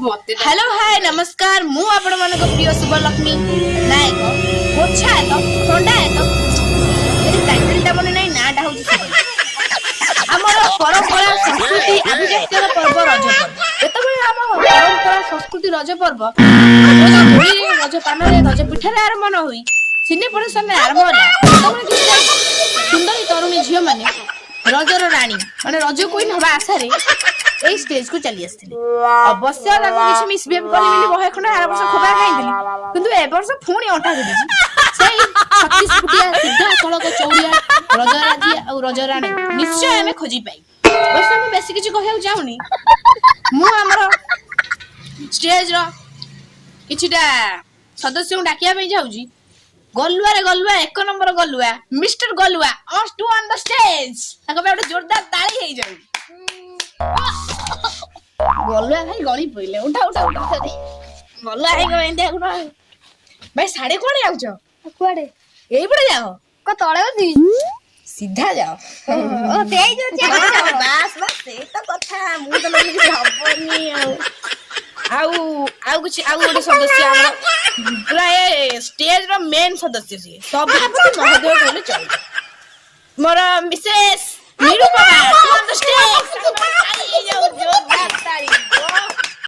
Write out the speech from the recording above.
hello hi नमस्कार मु आपण मन प्रिय शुभलक्ष्मी नायक गोछा है तो थंडा है तो ए टाइटलटा मन नाही नाटा होची हमर परंपरा संस्कृति आभिजात्यर पर्व रज पर्व एतबे हम परंपरा संस्कृति रज पर्व रज पान रे रज पिठा रे आरंभ न होई सिने प्रदर्शन रे आरंभ होला तमने किछ सुंदरी तरुणी झियो माने रजर रानी माने रज कोइन हवा आशा रे ए स्टेज को चली आस्थिले अवश्य ताको किछि मिसबिहेव कली मिली बहे खंड आर वर्ष खबा खाइदिली किंतु ए वर्ष फुणी अंटा देछि सेई 36 फुटिया सिद्धा कळक चौड़िया रजराजी आ रजराणी निश्चय हमें खोजी पाई बस हम बेसी किछि कहउ जाउनी मु हमर स्टेज रो किछिटा सदस्य डाकिया पे जाउजी गलुआ रे गलुआ एक नंबर गलुआ मिस्टर गलुआ टू ऑन द स्टेज ताको पे एक जोरदार ताली हे जाउ गलुआ भाई गणी पइले उठा उठा उठा दे गलुआ हे गए एंदे गुना भाई साडे कोने जाउछो कुआडे एई पड़े जाओ को तळे होती सीधा जाओ ओ तेई जो जाओ बस बस से तो कथा मु तो लगे कि हबनी आउ कुछ आउ गोटे सदस्य हमर पूरा ए स्टेज रो मेन सदस्य सभापति महोदय कहले चल मोर मिसेस निरूपमा